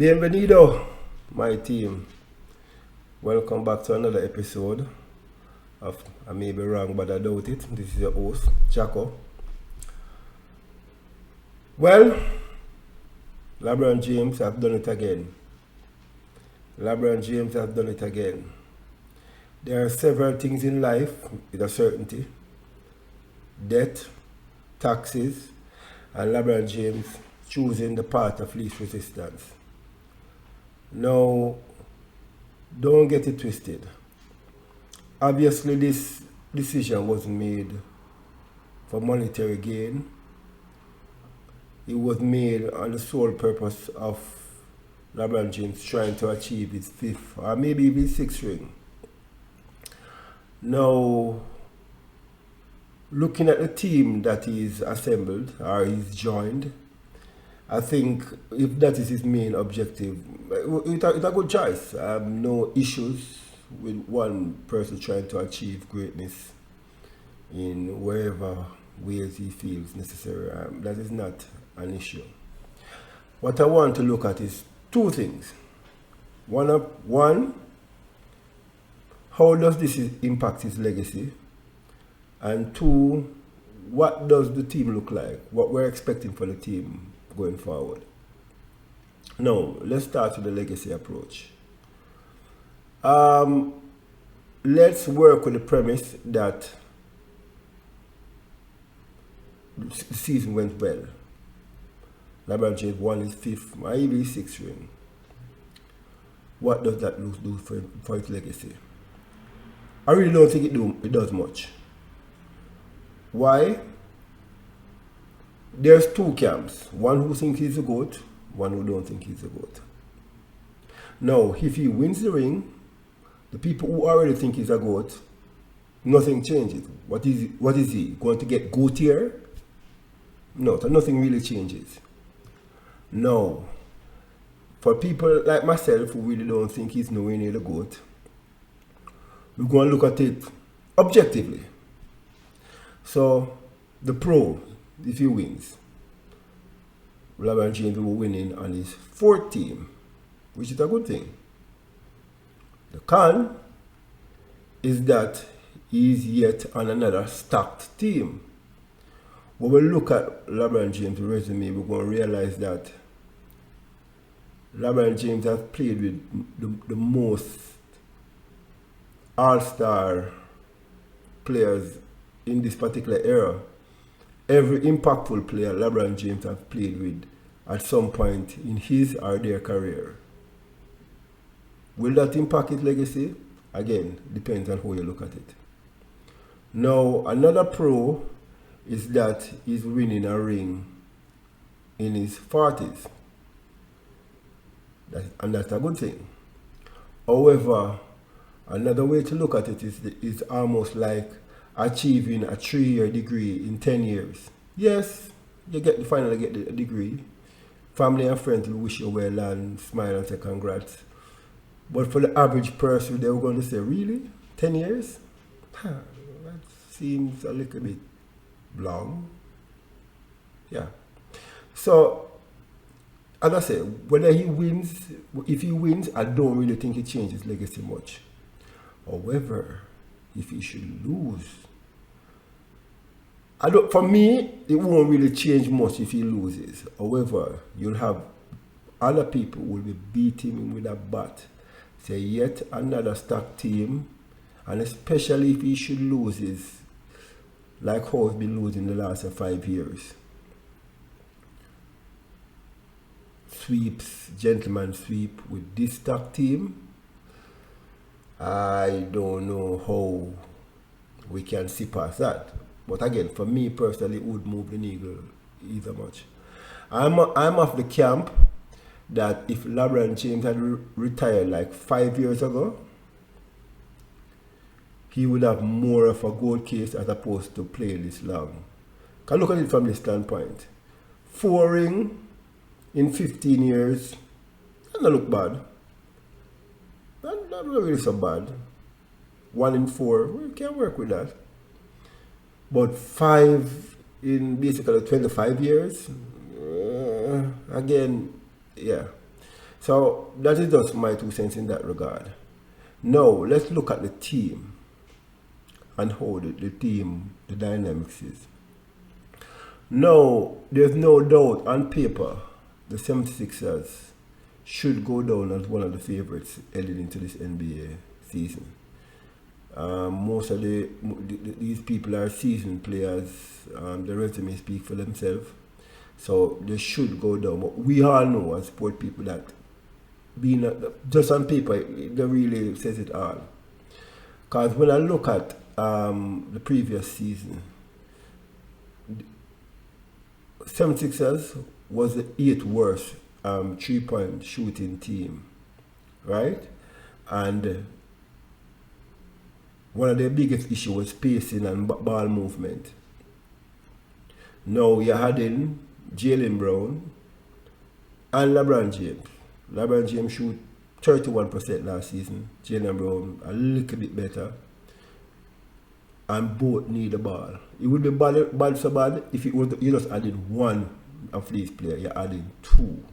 Bienvenido, my team. Welcome back to another episode of I may be wrong, but I doubt it. This is your host, Jaco. Well, Lebron James have done it again. LeBron James has done it again. There are several things in life with a certainty. Debt, taxes, and LeBron James choosing the path of least resistance. Now, don't get it twisted. Obviously, this decision was made for monetary gain. It was made on the sole purpose of LeBron James trying to achieve his fifth or maybe even sixth ring. Now, looking at the team that he's assembled or he's joined, I think if that is his main objective, it's a good choice. I have no issues with one person trying to achieve greatness in wherever ways he feels necessary. That is not an issue. What I want to look at is two things. One, how does this impact his legacy? And two, what does the team look like? What we're expecting for the team going forward. Now, let's start with the legacy approach. Let's work with the premise that the season went well. LeBron James won his fifth, or even his sixth ring. What does that do for his legacy? I really don't think it does much. Why? There's two camps. One who thinks he's a GOAT, one who don't think he's a GOAT. Now, if he wins the ring, the people who already think he's a GOAT, nothing changes. What is he? Going to get GOATier? No, so nothing really changes. No. For people like myself who really don't think he's nowhere near the GOAT, we're going to look at it objectively. So, the pro, if he wins, LeBron James will win in on his fourth team, which is a good thing. The con is that he's yet on another stacked team. When we look at LeBron James' resume, we're going to realize that LeBron James has played with the most all-star players in this particular era. Every impactful player LeBron James has played with at some point in his or their career. Will that impact his legacy? Again, depends on how you look at it. Now, another pro is that he's winning a ring in his 40s. And that's a good thing. However, another way to look at it is almost like achieving a 3-year degree in 10 years. Yes, you finally get the degree. Family and friends will wish you well and smile and say congrats. But for the average person, they were going to say, really? 10 years? That seems a little bit long. Yeah. So, as I say, if he wins, I don't really think it changes legacy much. However, if he should lose, for me, it won't really change much if he loses. However, you'll have other people who will be beating him with a bat. Say yet another stacked team, and especially if he should lose, is like how he's been losing the last 5 years. Sweeps, gentleman sweep with this stacked team. I don't know how we can see past that. But again, for me personally, it would move the needle either much. I'm of the camp that if LeBron James had retired like 5 years ago, he would have more of a gold case as opposed to playing this long. Can look at it from this standpoint. 4 rings in 15 years, that doesn't look bad. That's not really so bad. 1 in 4, we can work with that. But 5 in basically 25 years, again, yeah. So that is just my 2 cents in that regard. Now let's look at the team and how the team, the dynamics is. Now there's no doubt on paper the 76ers should go down as one of the favorites heading into this NBA season. Most of these people are seasoned players. The resume speak for themselves, so they should go down. But we all know as sport people that being just on paper, it really says it all. Because when I look at the previous season, 76ers was the 8th worst 3-point shooting team, right? And one of their biggest issues was spacing and ball movement. Now you had in Jaylen Brown and Lebron James. LeBron James shoot 31% last season. Jaylen Brown a little bit better. And both need the ball. It would be bad so bad if it was you just added one of these players. You're adding two.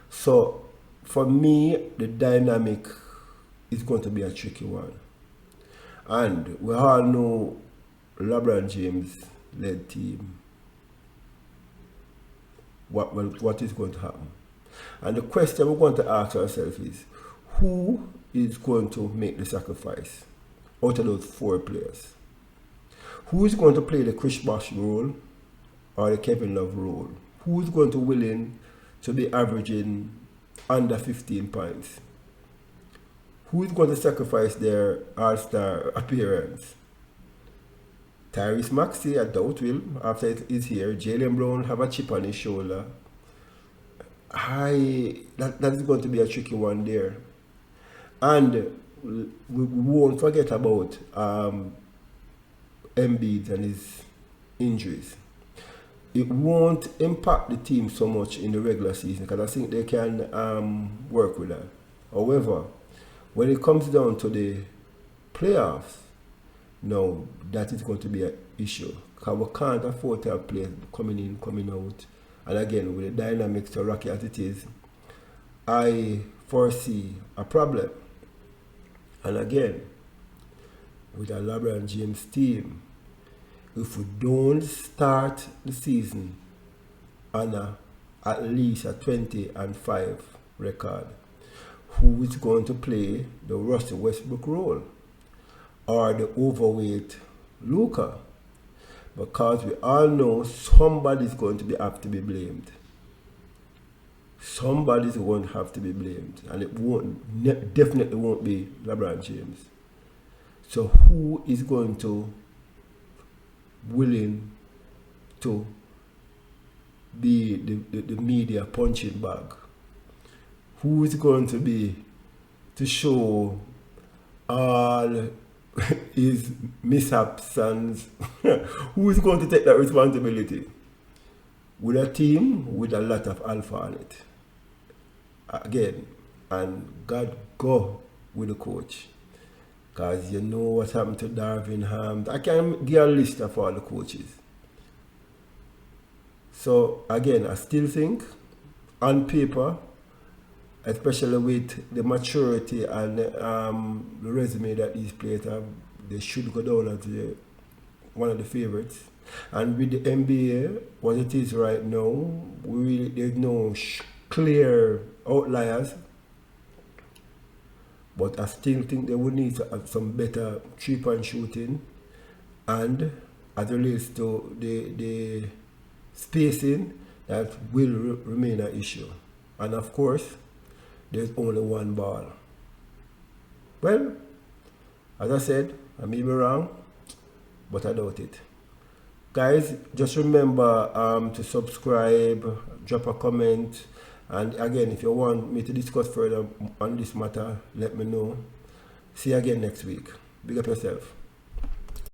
So for me, the dynamic is going to be a tricky one. And we all know LeBron James led team. What is going to happen? And the question we're going to ask ourselves is, who is going to make the sacrifice out of those 4 players? Who is going to play the Chris Bosh role or the Kevin Love role? Who is going to willing to be averaging under 15 points? Who is going to sacrifice their all-star appearance? Tyrese Maxey, I doubt will, after he's here. Jaylen Brown have a chip on his shoulder. That is going to be a tricky one there. And we won't forget about Embiid and his injuries. It won't impact the team so much in the regular season because I think they can work with that. However, when it comes down to the playoffs, no, that is going to be an issue because we can't afford to have players coming in, coming out. And again, with the dynamics so rocky as it is, I foresee a problem. And again, with a LeBron James team, if we don't start the season on at least a 20-5 record, who is going to play the Russell Westbrook role or the overweight Luka? Because we all know somebody's going to have to be blamed. Somebody's going to have to be blamed, and it definitely won't be LeBron James. So who is going to willing to be the media punching bag? Who is going to be to show all his mishaps and who is going to take that responsibility? With a team with a lot of alpha on it. Again, and God go with the coach. Because you know what happened to Darvin Ham. I can give a list of all the coaches. So again, I still think on paper, especially with the maturity and the resume that these players have, they should go down as one of the favorites. And with the NBA, what it is right now, there's no clear outliers. But I still think they would need to have some better 3-point shooting, and as it relates to the spacing, that will remain an issue. And of course, there's only one ball. Well, as I said, I may be wrong, but I doubt it. Guys, just remember to subscribe, drop a comment. And again, if you want me to discuss further on this matter, let me know. See you again next week. Big up yourself.